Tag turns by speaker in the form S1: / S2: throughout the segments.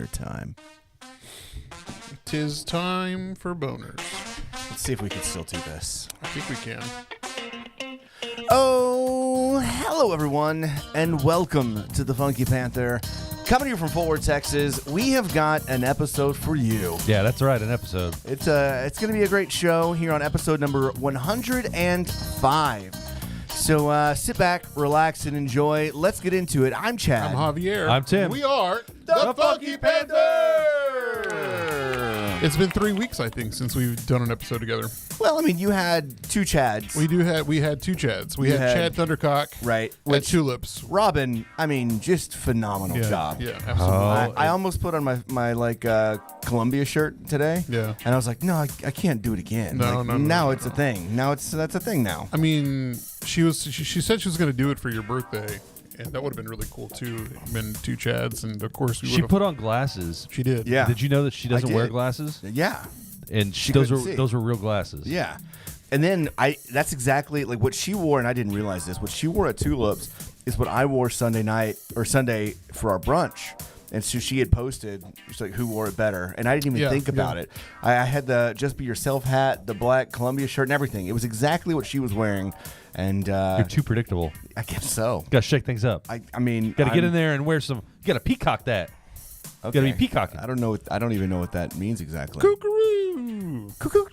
S1: Time.
S2: Tis time for boners.
S1: Let's see if we can still do this.
S2: I think we can.
S1: Oh, hello everyone, and welcome to the Funky Panther. Coming to you from Fort Worth, Texas, we have got an episode for you.
S3: Yeah, that's right, an episode.
S1: It's going to be a great show here on episode number 105. So sit back, relax, and enjoy. Let's get into it. I'm Chad.
S2: I'm Javier.
S3: I'm Tim.
S2: We are
S1: the Funky Panther!
S2: It's been 3 weeks, I think, since we've done an episode together.
S1: Well, I mean, you had two Chads.
S2: We had two Chads. We had Chad Thundercock
S1: right,
S2: at Tulips.
S1: Robin, I mean, just phenomenal job.
S2: Yeah, absolutely.
S1: I almost put on my Columbia shirt today.
S2: Yeah.
S1: And I was like, no, I can't do it again.
S2: No.
S1: Now it's a thing. That's a thing now.
S2: I mean, she said she was going to do it for your birthday, and that would have been really cool too. Been two Chads, and of course we would.
S3: She put on glasses.
S2: She did.
S1: Yeah.
S3: Did you know that she doesn't wear glasses?
S1: Yeah.
S3: And
S1: She
S3: those
S1: couldn't see.
S3: were real glasses.
S1: Yeah. And then that's exactly like what she wore, and I didn't realize this. What she wore at Tulips is what I wore Sunday for our brunch. And so she had posted, she's like, who wore it better? And I didn't even think about it. I had the Just Be Yourself hat, the black Columbia shirt, and everything. It was exactly what she was wearing. And
S3: You're too predictable.
S1: I guess so.
S3: Got to shake things up.
S1: I mean,
S3: Got to get in there and wear some. You got to peacock that.
S1: Okay.
S3: Got to be peacocking.
S1: I don't know. I don't even know what that means exactly.
S2: Kookaroo.
S1: Cuckoo.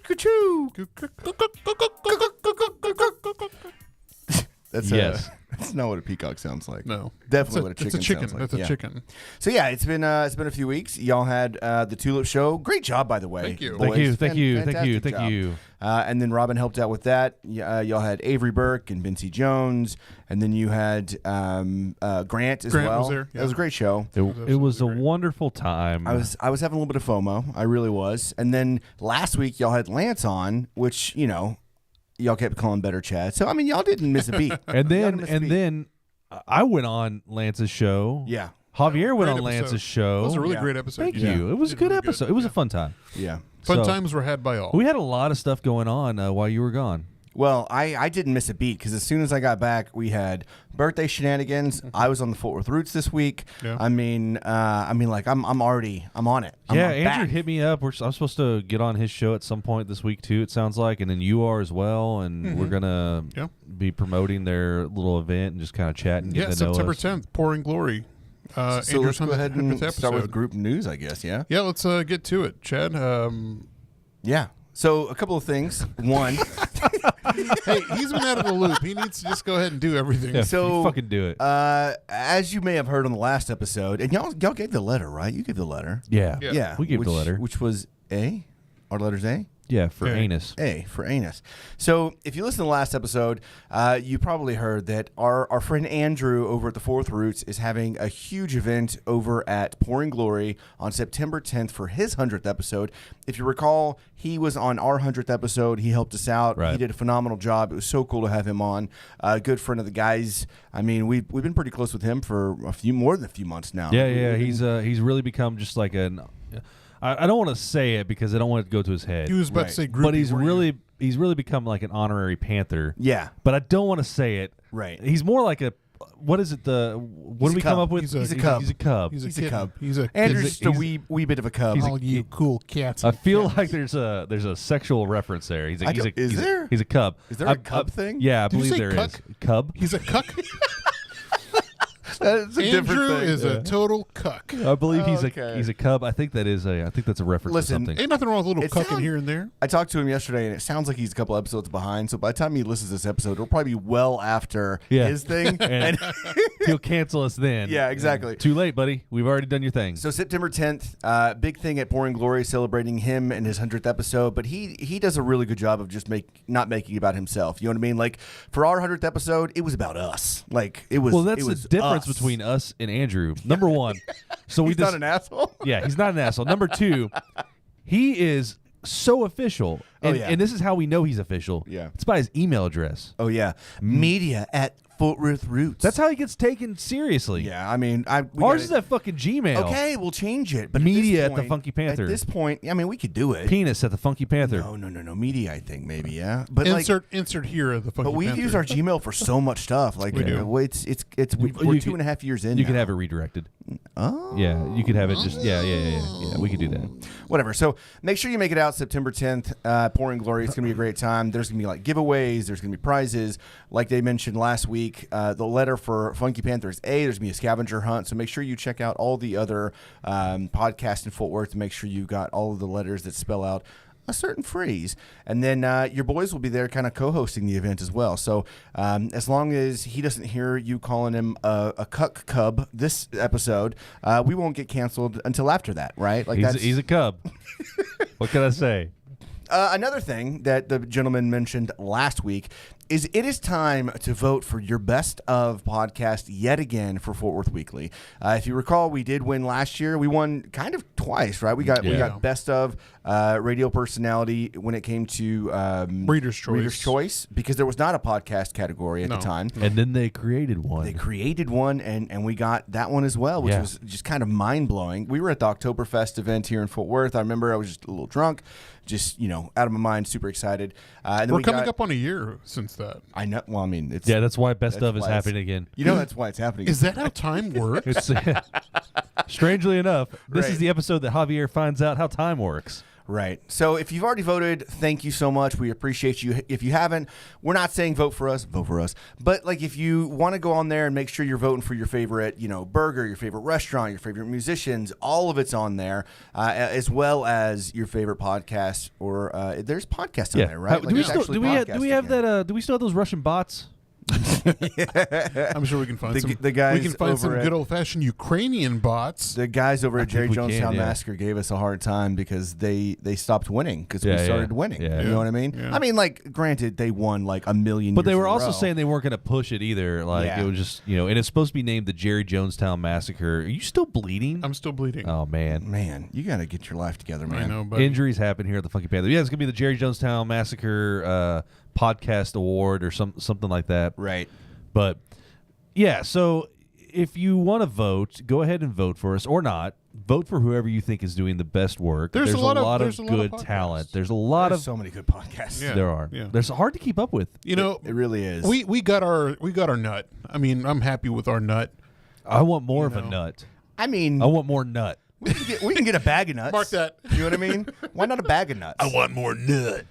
S1: That's
S3: yes.
S1: That's not what a peacock sounds like.
S2: No,
S1: Definitely what a chicken
S2: It's a chicken.
S1: sounds like.
S2: That's a
S1: Yeah.
S2: chicken.
S1: So yeah, it's been a few weeks. Y'all had the Tulip Show. Great job, by the way.
S2: Thank you.
S1: boys.
S3: Thank you.
S1: Fantastic job. And then Robin helped out with that. Y'all had Avery Burke and Vincy Jones, and then you had Grant as well.
S2: Grant was there, yeah.
S1: It was a great show.
S3: It was a wonderful time.
S1: I was having a little bit of FOMO. I really was. And then last week y'all had Lance on, which y'all kept calling Better Chad. So I mean, y'all didn't miss a beat.
S3: And then I went on Lance's show.
S1: Yeah.
S3: Javier went
S2: Great
S3: on
S2: episode.
S3: Lance's show.
S2: That was a really
S1: Yeah.
S2: great episode.
S3: Thank
S2: Yeah.
S3: you. It was a good
S2: really
S3: episode. It was a fun time.
S1: Yeah.
S2: Fun
S3: So-
S2: times were had by all.
S3: We had a lot of stuff going on while you were gone.
S1: Well, I didn't miss a beat because as soon as I got back, we had birthday shenanigans. I was on the Fort Worth Roots this week.
S2: Yeah.
S1: I mean, like I'm on it. I'm
S3: Andrew
S1: back.
S3: hit me up. I'm supposed to get on his show at some point this week too. It sounds like, and then you are as well. And we're gonna be promoting their little event and just kind of chatting.
S2: Yeah,
S3: getting to know
S2: September
S3: us.
S2: 10th, Pouring Glory.
S1: So
S2: Andrew's
S1: let's go ahead and
S2: 100th
S1: start with
S2: episode.
S1: group news, I guess. Yeah.
S2: Yeah, let's get to it, Chad.
S1: Yeah. So a couple of things. One.
S2: Hey, he's been out of the loop. He needs to just go ahead and do everything.
S3: Yeah,
S1: So
S3: you fucking do it.
S1: As you may have heard on the last episode, and y'all gave the letter, right? You gave the letter.
S3: Yeah.
S2: Yeah.
S3: We gave
S1: which,
S3: the letter.
S1: which was A. Our letters A.
S3: Yeah, for
S2: Okay.
S3: anus.
S1: A for anus. So if you listen to the last episode, you probably heard that our friend Andrew over at the Fourth Roots is having a huge event over at Pouring Glory on September 10th for his 100th episode. If you recall, he was on our 100th episode. He helped us out.
S3: Right.
S1: He did a phenomenal job. It was so cool to have him on. A good friend of the guys. I mean, we've been pretty close with him for more than a few months now.
S3: Yeah. He's really become just like an. I don't want to say it because I don't want it to go to his head.
S2: He was about
S1: Right.
S2: to say groupie.
S3: But he's
S2: weren't you?
S3: really become like an honorary Panther.
S1: Yeah.
S3: But I don't want to say it.
S1: Right.
S3: He's more like a. What is it? What
S1: He's
S3: do we
S1: a
S3: come
S1: cub.
S3: up with?
S2: He's a
S1: cub.
S3: He's a cub.
S2: He's
S1: He's
S2: a
S1: a
S2: kitten.
S1: cub.
S2: He's a
S1: Andrew's
S3: He's
S1: just a wee bit of a cub.
S2: all you cool cats.
S3: I
S2: and
S3: feel
S2: cats.
S3: like there's a sexual reference there. He's a cub.
S1: Is there a cub thing?
S3: Yeah, I
S2: Did you
S3: believe
S2: say
S3: there is.
S2: cuck?
S3: Cub.
S2: He's a cuck.
S1: That's a different
S2: Andrew
S1: thing.
S2: is a total cuck.
S3: I believe he's
S1: Okay.
S3: a cub. I think that's a reference
S1: Listen,
S3: to something.
S2: Ain't nothing wrong with a little
S1: It
S2: cucking
S1: sound-
S2: here and there.
S1: I talked to him yesterday, and it sounds like he's a couple episodes behind. So by the time he listens to this episode, it'll probably be well after
S3: Yeah.
S1: his thing.
S3: And he'll cancel us then.
S1: Yeah, exactly.
S3: Too late, buddy. We've already done your thing.
S1: So September 10th, big thing at Pouring Glory, celebrating him and his 100th episode. But he does a really good job of just not making it about himself. You know what I mean? Like for our 100th episode, it was about us. Like it was.
S3: Well, that's
S1: it
S3: the
S1: was
S3: difference
S1: us.
S3: between us and Andrew. Number one, so
S1: He's not an asshole.
S3: yeah, he's not an asshole. Number two, he is so official. And,
S1: Oh, yeah.
S3: and this is how we know he's official.
S1: Yeah.
S3: It's by his email address.
S1: Oh yeah, media at Fort Worth Roots.
S3: That's how he gets taken seriously.
S1: Yeah, I mean,
S3: Ours is at fucking Gmail.
S1: Okay, we'll change it. But
S3: Media
S1: at
S3: at
S1: this
S3: the Funky Panther.
S1: At this point, I mean, we could do it.
S3: Penis at the Funky Panther.
S1: No. Media, I think maybe. Yeah, but
S2: insert here at the Funky
S1: But we
S2: Panther.
S1: use our Gmail for so much stuff. Like
S2: We do.
S1: It's we're 2.5 years in.
S3: You can
S1: now.
S3: have it redirected.
S1: Oh.
S3: Yeah, you could have it just. Yeah. We could do that.
S1: Whatever. So make sure you make it out September 10th. Pouring Glory. It's going to be a great time. There's going to be like giveaways. There's going to be prizes. Like they mentioned last week, the letter for Funky Panther is A. There's going to be a scavenger hunt. So make sure you check out all the other podcasts in Fort Worth to make sure you got all of the letters that spell out a certain phrase. And then your boys will be there kind of co-hosting the event as well. So as long as he doesn't hear you calling him a cuck cub this episode, we won't get canceled until after that, right? Like
S3: He's a cub. What can I say?
S1: Another thing that the gentleman mentioned last week is it is time to vote for your best of podcast yet again for Fort Worth Weekly. If you recall, we did win last year. We won kind of twice, right? We got best of radio personality when it came to
S2: Reader's
S1: Choice because there was not a podcast category at the time.
S3: And then they created one.
S1: They created one, and we got that one as well, which was just kind of mind-blowing. We were at the Oktoberfest event here in Fort Worth. I remember I was just a little drunk, just, out of my mind, super excited. And then
S2: We're coming up on a year since that.
S1: I know. Well, I mean, it's
S3: that's why best of is happening again.
S1: That's why it's happening.
S2: Is that how time works?
S3: Strangely enough, this
S1: Right.
S3: is the episode that Javier finds out how time works.
S1: Right. So if you've already voted, thank you so much. We appreciate you. If you haven't, we're not saying vote for us. But like if you want to go on there and make sure you're voting for your favorite, burger, your favorite restaurant, your favorite musicians, all of it's on there, as well as your favorite podcast. Or there's podcasts on there, right?
S3: Do we still have those Russian bots?
S2: I'm sure we can find some.
S1: The guys
S2: we can find some
S1: over
S2: good old fashioned Ukrainian bots.
S1: The guys over at Jerry Jonestown
S3: yeah.
S1: Massacre gave us a hard time because they stopped winning because we started winning.
S3: Yeah.
S1: You know what I mean?
S2: Yeah.
S1: I mean, like, granted, they won like a million.
S3: But they
S1: years
S3: were
S1: in a
S3: also
S1: row.
S3: saying they weren't going to push it either. Like
S1: Yeah.
S3: it was just, and it's supposed to be named the Jerry Jonestown Massacre. Are you still bleeding?
S2: I'm still bleeding.
S3: Oh man,
S1: Man, you got to get your life together, man.
S2: I know, but
S3: injuries happen here at the Funky Panther. Yeah, it's gonna be the Jerry Jonestown Massacre podcast award or something like that.
S1: Right.
S3: But yeah, so if you want to vote, go ahead and vote for us or not. Vote for whoever you think is doing the best work.
S2: There's a lot of
S3: good
S2: podcasts.
S3: talent. There's a lot
S1: There's
S3: of
S1: so many good podcasts.
S2: Yeah.
S3: there are.
S2: Yeah.
S3: There's hard to keep up with.
S2: It
S1: really is.
S2: we got our nut. I mean, I'm happy with our nut.
S3: I want more of a nut.
S1: I mean,
S3: I want more nut.
S1: we can get a bag of nuts.
S2: Mark that.
S1: You know what I mean? Why not a bag of nuts?
S2: want more nut.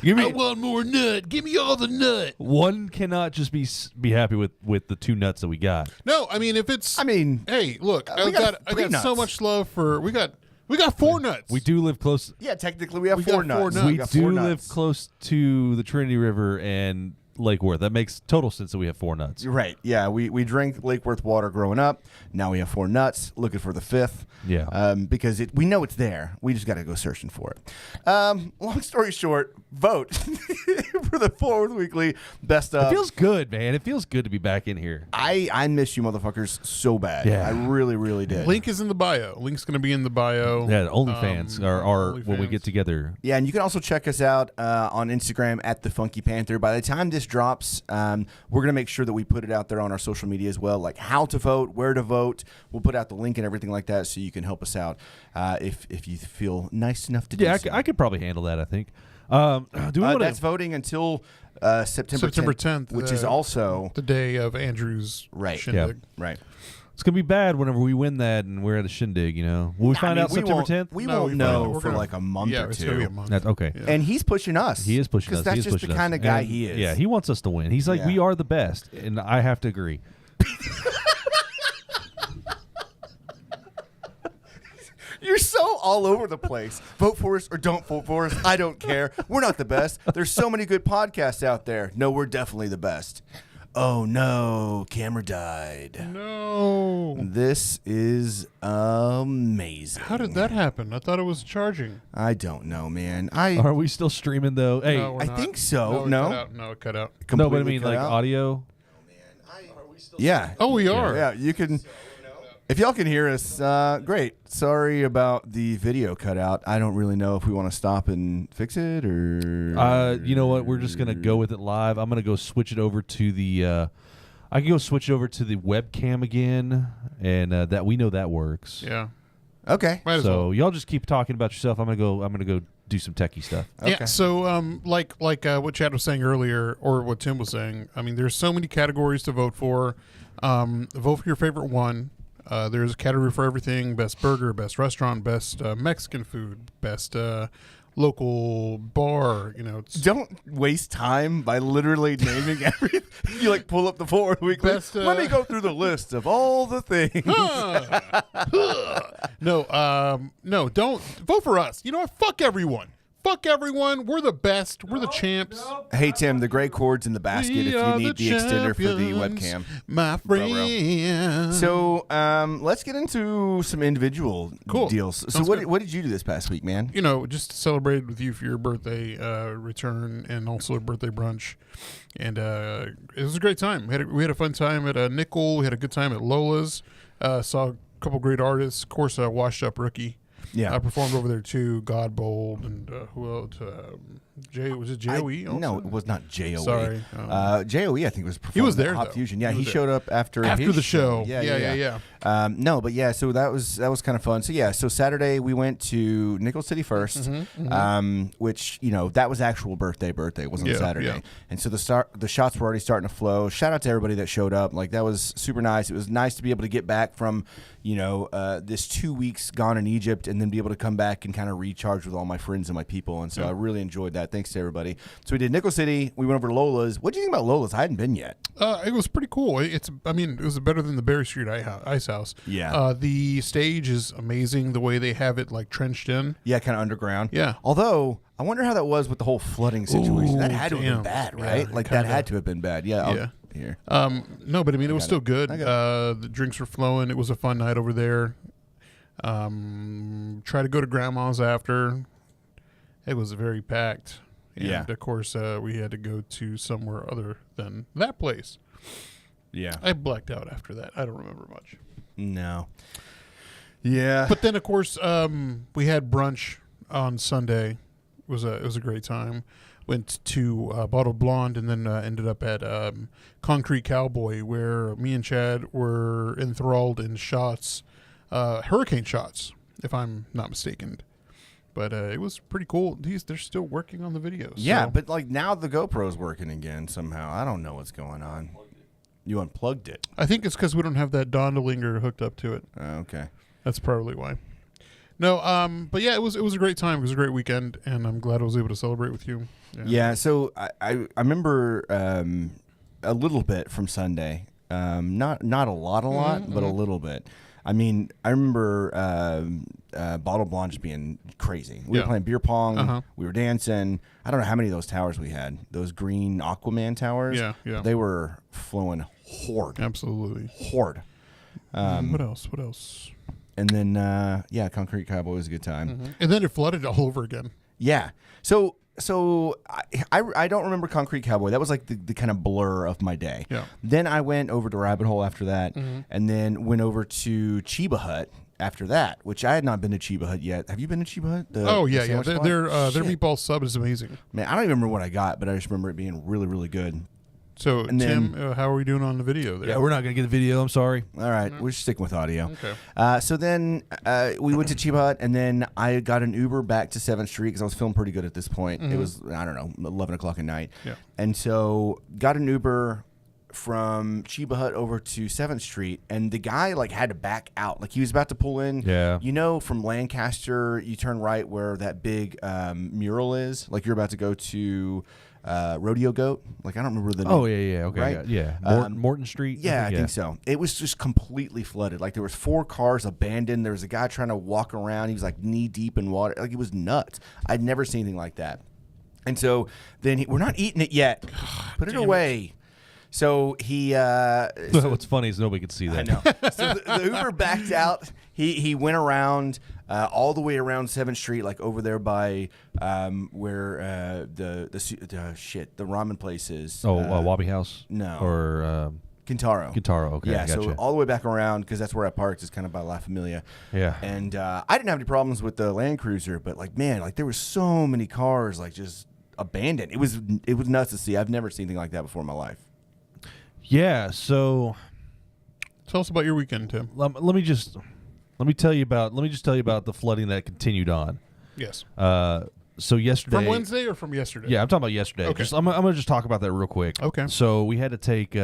S3: I
S2: want more nut. Give me all the nut.
S3: One cannot just be happy with the two nuts that we got.
S2: No, I mean if it's.
S1: hey,
S2: look, I got
S1: three
S2: so
S1: nuts.
S2: much love for. We got 4 nuts.
S3: We do live close.
S1: Yeah, technically we have
S2: We
S1: four
S2: got 4
S1: nuts.
S2: nuts.
S3: We
S1: got
S3: do
S1: 4
S3: live
S1: nuts.
S3: close to the Trinity River and Lake Worth. That makes total sense that we have 4 nuts.
S1: Right. Yeah, we drank Lake Worth water growing up. Now we have 4 nuts. Looking for the 5th.
S3: Yeah.
S1: Because we know it's there. We just got to go searching for it. Long story short, vote for the Fort Worth Weekly best of.
S3: It feels good, man. It feels good to be back in here.
S1: I miss you motherfuckers so bad.
S3: Yeah.
S1: I really, really did.
S2: Link is in the bio. Link's going to be in the bio.
S3: Yeah, OnlyFans are when we
S2: OnlyFans.
S3: get together.
S1: Yeah, and you can also check us out on Instagram at the Funky Panther. By the time this drops, we're gonna make sure that we put it out there on our social media as well, like how to vote, where to vote. We'll put out the link and everything like that, so you can help us out if you feel nice enough to do.
S3: Yeah,
S1: so.
S3: I could probably handle that. I think. Do we want
S1: That's voting until September 10th, which is also
S2: the day of Andrew's
S1: right.
S2: shindig.
S1: Right.
S3: It's gonna be bad whenever we win that and we're at a shindig. Will we find out September 10th?
S1: We
S2: No,
S1: won't
S2: we
S1: know
S2: find out.
S1: for like a month
S2: Yeah,
S1: or
S2: it's going to be a
S1: two.
S2: month.
S3: That's okay.
S2: Yeah.
S1: And he's pushing us.
S3: He is pushing us.
S1: Because that's
S3: He is
S1: just
S3: pushing
S1: the
S3: us.
S1: kind of guy
S3: And,
S1: he is.
S3: Yeah, he wants us to win. He's like,
S1: Yeah.
S3: we are the best, and I have to agree.
S1: You're so all over the place. Vote for us or don't vote for us. I don't care. We're not the best. There's so many good podcasts out there. No, we're definitely the best. Oh, no. Camera died.
S2: No.
S1: This is amazing.
S2: How did that happen? I thought it was charging.
S1: I don't know, man.
S3: Are we still streaming though? Hey,
S2: No, we're
S1: I
S2: not.
S1: think so.
S2: it
S1: No?
S2: cut out. No, it cut out.
S3: no, but I
S1: Completely
S3: mean
S1: cut
S3: like
S1: out?
S3: audio.
S1: Yeah.
S2: Oh, we are.
S1: Yeah, you can. If y'all can hear us, great. Sorry about the video cutout. I don't really know if we want to stop and fix it or.
S3: You know what? We're just gonna go with it live. I'm gonna go switch it over to the. I can go switch it over to the webcam again, and that we know that works.
S2: Yeah.
S1: Okay.
S3: So y'all just keep talking about yourself. I'm gonna go do some techie stuff.
S1: Okay.
S2: Yeah. So like what Chad was saying earlier, or what Tim was saying. I mean, there's so many categories to vote for. Vote for your favorite one. There's a category for everything: best burger, best restaurant, best Mexican food, best local bar.
S1: Don't waste time by literally naming everything. You pull up the Forward Weekly. Let me go through the list of all the things.
S2: No, don't vote for us. You know what? Fuck everyone. Fuck everyone. We're the best. We're the champs.
S1: Hey, Tim, the gray cord's in the basket if you need the extender for the webcam.
S2: My friend.
S1: So let's get into some individual deals. So what did you do this past week, man?
S2: Just celebrated with you for your birthday return and also a birthday brunch. And it was a great time. We had a fun time at Nickel. We had a good time at Lola's. Saw a couple great artists. Of course, Washed Up Rookie.
S1: Yeah,
S2: I performed over there too. Godbold and who else? Was it J.O.E. also?
S1: No, it was not J.O.E.
S2: Sorry,
S1: J.O.E. I think was performing.
S2: He was there.
S1: Hot
S2: though.
S1: Fusion. Yeah, he showed up after
S2: the show.
S1: Yeah. No, but yeah, so that was kind of fun. So yeah, so Saturday we went to Nickel City first, which that was actual birthday. It wasn't Saturday,
S2: yeah.
S1: and so the shots were already starting to flow. Shout out to everybody that showed up. That was super nice. It was nice to be able to get back from this 2 weeks gone in Egypt and then be able to come back and kind of recharge with all my friends and my people. And so I really enjoyed that. Thanks to everybody. So we did Nickel City. We went over to Lola's. What do you think about Lola's? I hadn't been yet.
S2: It was pretty cool. It was better than the Berry Street Ice House.
S1: Yeah.
S2: The stage is amazing. The way they have it trenched in.
S1: Yeah, kind of underground.
S2: Yeah.
S1: Although I wonder how that was with the whole flooding situation. That had to have been bad, right?
S2: Yeah,
S1: that had to have been bad. Yeah. Here.
S2: No, but it was still good. The drinks were flowing. It was a fun night over there. Try to go to Grandma's after. It was very packed. And of course, we had to go to somewhere other than that place.
S1: Yeah.
S2: I blacked out after that. I don't remember much.
S1: No. Yeah.
S2: But then, of course, we had brunch on Sunday. It was a great time. Went to Bottled Blonde and then ended up at Concrete Cowboy, where me and Chad were enthralled in shots, hurricane shots, if I'm not mistaken. But it was pretty cool. They're still working on the videos.
S1: Yeah,
S2: so.
S1: but now the GoPro's working again somehow. I don't know what's going on. You unplugged it.
S2: I think it's because we don't have that Dondelinger hooked up to it.
S1: Okay.
S2: That's probably why. No, but yeah, it was a great time. It was a great weekend, and I'm glad I was able to celebrate with you.
S1: Yeah, so I remember a little bit from Sunday. Not a lot, but a little bit. I mean, I remember Bottle Blonde just being crazy. We were playing beer pong. We were dancing. I don't know how many of those towers we had. Those green Aquaman towers.
S2: Yeah.
S1: They were flowing hard.
S2: Absolutely.
S1: Hard.
S2: What else?
S1: And then, Concrete Cowboy was a good time.
S2: And then it flooded all over again.
S1: Yeah. So I don't remember Concrete Cowboy. That was the kind of blur of my day.
S2: Yeah.
S1: Then I went over to Rabbit Hole after that, and then went over to Chiba Hut after that, which I had not been to Chiba Hut yet. Have you been to Chiba Hut?
S2: Yeah. Their meatball sub is amazing.
S1: Man, I don't even remember what I got, but I just remember it being really, really good.
S2: So, and Tim, how are we doing on the video there?
S3: Yeah, we're not going to get the video. I'm sorry.
S1: All right. We're sticking with audio.
S2: Okay.
S1: So then we went to Chiba Hut, and then I got an Uber back to 7th Street because I was feeling pretty good at this point. It was, I don't know, 11 o'clock at night.
S2: Yeah.
S1: And so got an Uber from Chiba Hut over to 7th Street, and the guy had to back out. He was about to pull in.
S3: Yeah.
S1: From Lancaster, you turn right where that big mural is. You're about to go to Rodeo Goat. I don't remember the name.
S3: Oh, yeah. Okay.
S1: Right?
S3: Yeah. Morton Street?
S1: Yeah, I think so. It was just completely flooded. There was 4 cars abandoned. There was a guy trying to walk around. He was knee deep in water. It was nuts. I'd never seen anything like that. And so then we're not eating it yet. Put it away. So he.
S3: What's funny is nobody could see that.
S1: I know. So the Uber backed out. He went around all the way around 7th Street, over there by where the ramen place is.
S3: Wabi House?
S1: No.
S3: Or
S1: Quintaro.
S3: Okay,
S1: Yeah,
S3: gotcha.
S1: so all the way back around, because that's where I parked, is kind of by La Familia.
S3: Yeah.
S1: And I didn't have any problems with the Land Cruiser, but like, man, like there were so many cars like just abandoned. It was nuts to see. I've never seen anything like that before in my life.
S3: Yeah. So
S2: tell us about your weekend, Tim.
S3: let me just tell you about the flooding that continued on.
S2: Yes.
S3: So yesterday,
S2: from Wednesday or from yesterday?
S3: Yeah, I'm talking about yesterday.
S2: Okay.
S3: I'm gonna just talk about that real quick.
S2: Okay.
S3: So we had to take.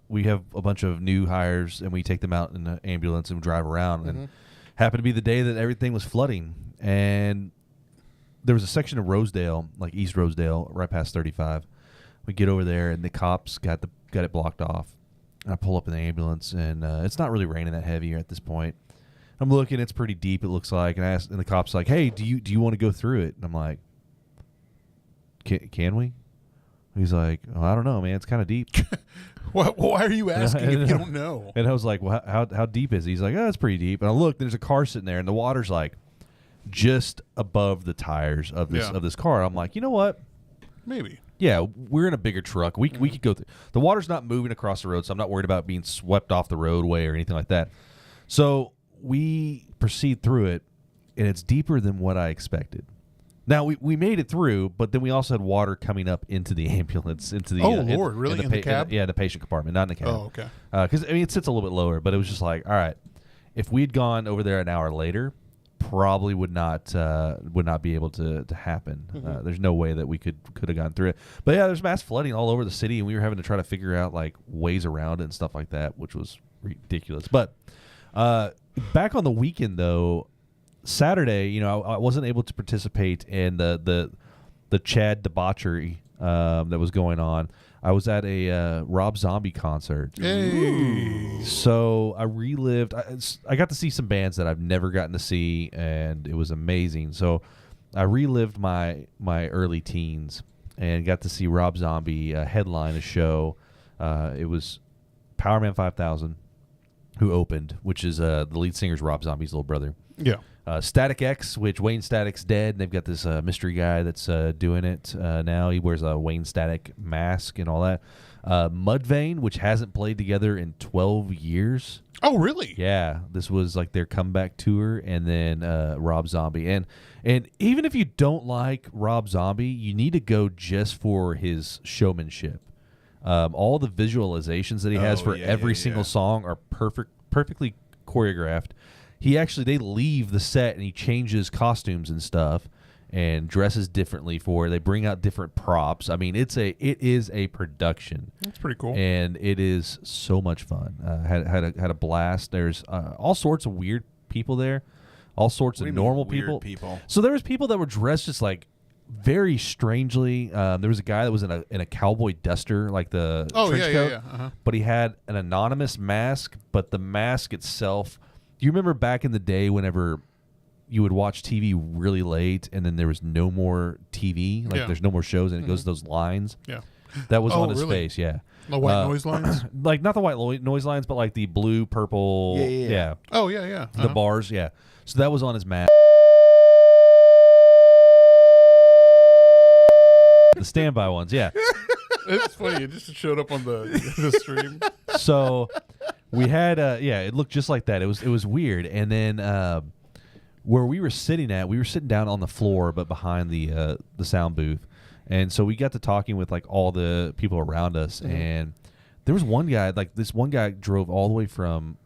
S3: We have a bunch of new hires, and we take them out in an ambulance and drive around. And happened to be the day that everything was flooding, and there was a section of Rosedale, like East Rosedale, right past 35. We get over there, and the cops got it blocked off. And I pull up in the ambulance, and it's not really raining that heavy at this point. I'm looking; it's pretty deep. It looks like, and I asked, and the cop's like, "Hey, do you want to go through it?" And I'm like, Can we? He's like, oh, I don't know, man. It's kind of deep.
S2: Why are you asking if you don't know?
S3: And I was like, well, how deep is it? He's like, oh, it's pretty deep. And I look, there's a car sitting there, and the water's like just above the tires of this car. I'm like, you know what?
S2: Maybe.
S3: Yeah, we're in a bigger truck. We could go through. The water's not moving across the road, so I'm not worried about being swept off the roadway or anything like that. So we proceed through it, and it's deeper than what I expected. Now, we made it through, but then we also had water coming up into the ambulance, into the
S2: Lord, really? In the cab?
S3: The patient compartment, not in the cab.
S2: Oh, okay.
S3: Because it sits a little bit lower, but it was just like, all right, if we had gone over there an hour later, probably would not be able to happen. There's no way that we could have gone through it. But yeah, there's mass flooding all over the city, and we were having to try to figure out like ways around it and stuff like that, which was ridiculous. But back on the weekend though. Saturday, I wasn't able to participate in the Chad debauchery that was going on. I was at a Rob Zombie concert.
S2: Hey.
S3: So I relived. I got to see some bands that I've never gotten to see, and it was amazing. So I relived my early teens and got to see Rob Zombie headline a show. It was Powerman 5000 who opened, which is the lead singer's Rob Zombie's little brother.
S2: Yeah.
S3: Static X, which Wayne Static's dead. And they've got this mystery guy that's doing it now. He wears a Wayne Static mask and all that. Mudvayne, which hasn't played together in 12 years.
S2: Oh, really?
S3: Yeah, this was like their comeback tour, and then Rob Zombie. And even if you don't like Rob Zombie, you need to go just for his showmanship. All the visualizations that he has for every single song are perfectly choreographed. They leave the set and he changes costumes and stuff and dresses differently for it. They bring out different props. I mean, it is a production.
S2: That's pretty cool.
S3: And it is so much fun. Had a blast. There's all sorts of weird people there, all sorts of normal people. So there was people that were dressed just like very strangely. There was a guy that was in a cowboy duster, like the trench coat, but he had an anonymous mask, but the mask itself. Do you remember back in the day whenever you would watch TV really late and then there was no more TV, like there's no more shows and it goes to those lines? Yeah. That was on his face, yeah.
S2: The white noise lines?
S3: Like not the white noise lines, but like the blue, purple. Yeah.
S2: Oh, yeah.
S3: The bars, yeah. So that was on his mask. The standby ones, yeah.
S2: It's funny. It just showed up on the stream.
S3: So we had, it looked just like that. It was weird. And then where we were sitting down on the floor, but behind the sound booth. And so we got to talking with like all the people around us. And there was one guy, like this one guy drove all the way from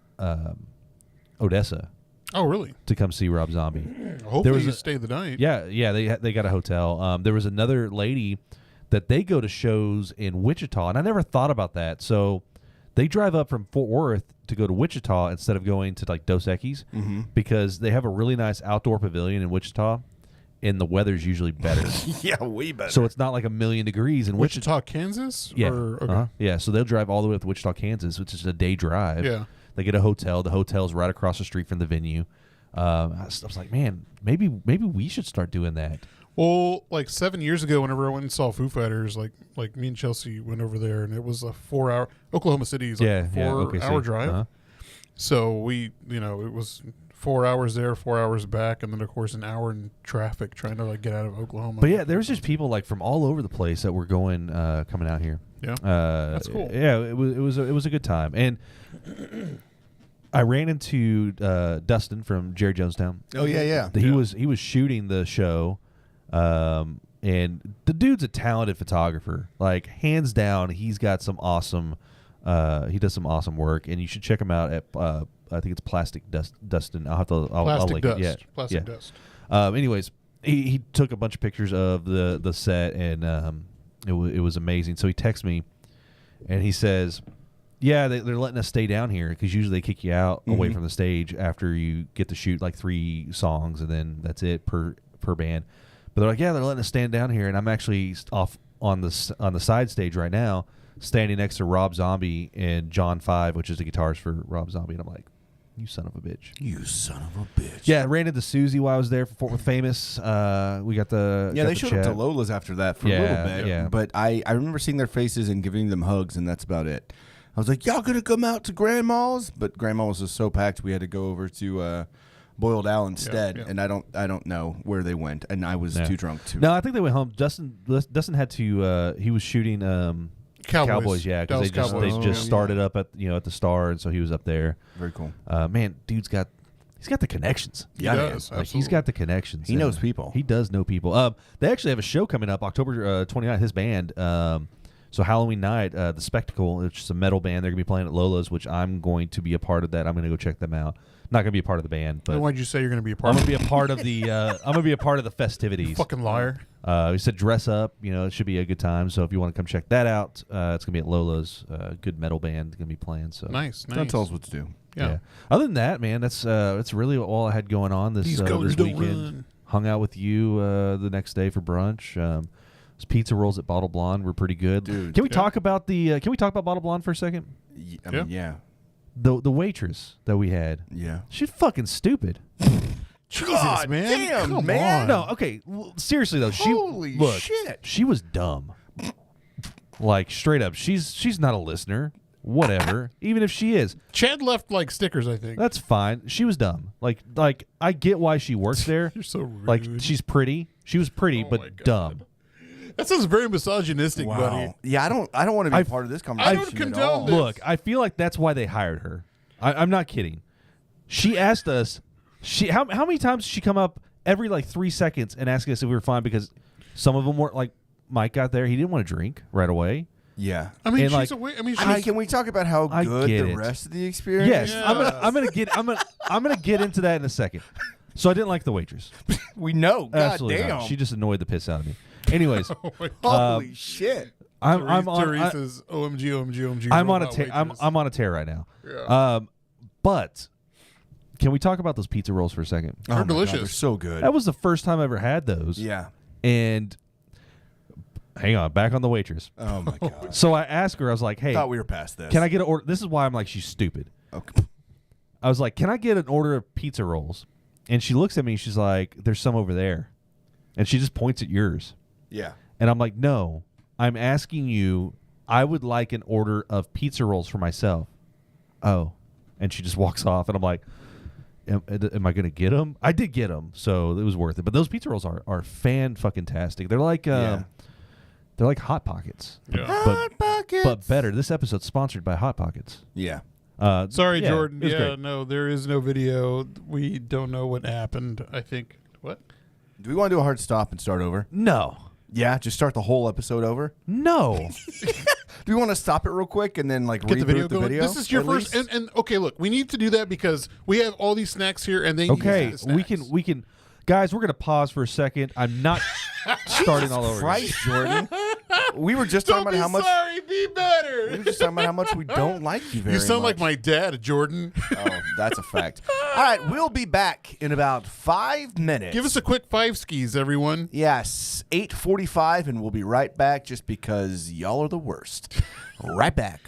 S3: Odessa.
S2: Oh, really?
S3: To come see Rob Zombie.
S2: Hopefully you stay the night.
S3: Yeah. They got a hotel. There was another lady that they go to shows in Wichita, and I never thought about that. So they drive up from Fort Worth to go to Wichita instead of going to like Dos Equis because they have a really nice outdoor pavilion in Wichita, and the weather's usually better.
S1: Yeah, way better.
S3: So it's not like 1,000,000 degrees in
S2: Wichita, Kansas?
S3: Yeah.
S2: Okay.
S3: Yeah, so they'll drive all the way up to Wichita, Kansas, which is a day drive.
S2: Yeah.
S3: They get a hotel. The hotel's right across the street from the venue. I was like, man, maybe we should start doing that.
S2: Well, like 7 years ago, whenever I went and saw Foo Fighters, like me and Chelsea went over there, and it was a 4-hour. Oklahoma City is like a 4-hour drive. So we, it was 4 hours there, 4 hours back, and then of course an hour in traffic trying to like get out of Oklahoma.
S3: But yeah, there was just people like from all over the place that were coming out here.
S2: Yeah, that's cool.
S3: Yeah, it was a good time, and I ran into Dustin from Jerry Jonestown.
S1: Oh yeah.
S3: He was shooting the show, and the dude's a talented photographer. Like hands down, he's got some awesome. He does some awesome work, and you should check him out at I think it's Plastic Dustin. I'll link it. Yeah,
S2: Plastic Dust.
S3: Anyways, he took a bunch of pictures of the set, and it was amazing. So he texts me, and he says, "Yeah, they're letting us stay down here because usually they kick you out away from the stage after you get to shoot like 3 songs, and then that's it per band." But they're like, "Yeah, they're letting us stand down here," and I'm actually off on the side stage right now, standing next to Rob Zombie and John 5, which is the guitarist for Rob Zombie, and I'm like, "You son of a bitch!
S1: You son of a bitch!"
S3: Yeah, I ran into Susie while I was there for Fort Worth Famous. We got the
S1: they showed up to Lola's after that for a little bit.
S3: Yeah.
S1: But I remember seeing their faces and giving them hugs, and that's about it. I was like, "Y'all gonna come out to Grandma's?" But Grandma's was so packed, we had to go over to Boiled Owl instead.
S2: Yeah.
S1: And I don't know where they went, and I was too drunk to.
S3: No, I think they went home. Dustin had to. He was shooting. Cowboys, yeah, because they just started up at the Star, and so he was up there.
S1: Very cool.
S3: Man, he's got the connections.
S2: Yeah, he does.
S3: Like, he's got the connections.
S1: He knows people.
S3: He does know people. They actually have a show coming up October 29th. His band. So Halloween night, the Spectacle, which is a metal band, they're gonna be playing at Lola's, which I'm going to be a part of that. I'm gonna go check them out. Not gonna be a part of the band, but
S2: And why'd you say you're going to be a part
S3: I'm
S2: of
S3: gonna be a part of the. I'm gonna be a part of the festivities.
S2: Fucking liar.
S3: He said dress up. It should be a good time. So if you want to come check that out, it's gonna be at Lola's. Good metal band gonna be playing. So
S2: Nice.
S1: Don't tell us what to do.
S2: Yeah.
S3: Other than that, man, that's really all I had going on this
S2: These goaters
S3: this
S2: don't
S3: weekend.
S2: run.
S3: Hung out with you the next day for brunch. Those pizza rolls at Bottle Blonde were pretty good.
S1: Dude.
S3: Can we talk about Can we talk about Bottle Blonde for a second?
S1: I mean, yeah.
S3: The waitress that we had.
S1: Yeah.
S3: She's fucking stupid.
S2: Jesus, man.
S1: Damn,
S2: Come
S1: man.
S2: on.
S3: No, okay. Seriously though,
S1: Holy shit.
S3: She was dumb. Like straight up, she's not a listener. Whatever. Even if she is,
S2: Chad left like stickers, I think.
S3: that's fine. She was dumb. Like I get why she works there.
S2: You're so rude.
S3: Like she's pretty. She was pretty,
S2: my
S3: but
S2: God.
S3: dumb.
S2: That sounds very misogynistic, buddy.
S1: Yeah, I don't want to be part of this conversation.
S2: don't
S1: at
S2: condone
S1: all.
S2: this.
S3: Look, I feel like that's why they hired her. I'm not kidding. She asked us. How many times did she come up every like 3 seconds and ask us if we were fine because some of them weren't. Like Mike got there, he didn't want to drink right away.
S1: Yeah.
S2: I mean,
S3: And,
S2: she's
S3: like,
S2: a way. I mean,
S1: Can we talk about how
S3: I
S1: good
S3: get
S1: the
S3: it.
S1: rest of the experience?
S3: Yes,
S2: Yeah.
S3: I'm gonna get into that in a second. So I didn't like the waitress.
S1: We know. God
S3: Absolutely
S1: damn.
S3: not. She just annoyed the piss out of me. Anyways,
S2: oh my God.
S1: Holy shit.
S3: I'm on.
S2: Teresa's OMG.
S3: I'm on a
S2: robot
S3: tear.
S2: waitress.
S3: I'm on a tear right now.
S2: Yeah.
S3: But can we talk about those pizza rolls for a second?
S1: Oh my God,
S2: delicious.
S1: they're so good.
S3: That was the first time I ever had those.
S1: Yeah.
S3: And hang on, back on the waitress.
S1: Oh my God.
S3: So I asked her, I was like, hey,
S1: Thought we were past this.
S3: can I get an order? This is why I'm like, she's stupid.
S1: Okay.
S3: I was like, can I get an order of pizza rolls? And she looks at me, she's like, there's some over there. And she just points at yours.
S1: Yeah.
S3: And I'm like, no, I'm asking you, I would like an order of pizza rolls for myself. Oh. And she just walks off, and I'm like, am I going to get them? I did get them, so it was worth it. But those pizza rolls are fan-fucking-tastic. They're like Hot Pockets.
S2: Yeah.
S1: Hot Pockets.
S3: But better. This episode's sponsored by Hot Pockets.
S1: Yeah.
S2: Sorry,
S3: yeah,
S2: Jordan.
S3: it was
S2: Yeah,
S3: great.
S2: no, there is no video. We don't know what happened. I think. What?
S1: Do we want to do a hard stop and start over?
S3: No.
S1: Yeah, just start the whole episode over.
S3: No.
S1: Do we want to stop it real quick and then like
S2: Get the video
S1: reboot
S2: going. This is your
S1: at
S2: first.
S1: least?
S2: And okay, look, we need to do that because we have all these snacks here, and they need
S3: Okay,
S2: the
S3: we
S2: snacks.
S3: can. Guys, we're going to pause for a second. I'm not starting all over.
S1: Christ, Jordan. We were just talking
S2: Don't
S1: about
S2: be
S1: how much.
S2: sorry. Be
S1: We
S2: better.
S1: were just talking about how much we don't like you very
S2: You sound
S1: much.
S2: like my dad, Jordan.
S1: Oh, that's a fact. All right, we'll be back in about 5 minutes.
S2: Give us a quick 5 skis, everyone.
S1: Yes, 8:45, and we'll be right back just because y'all are the worst. Right back.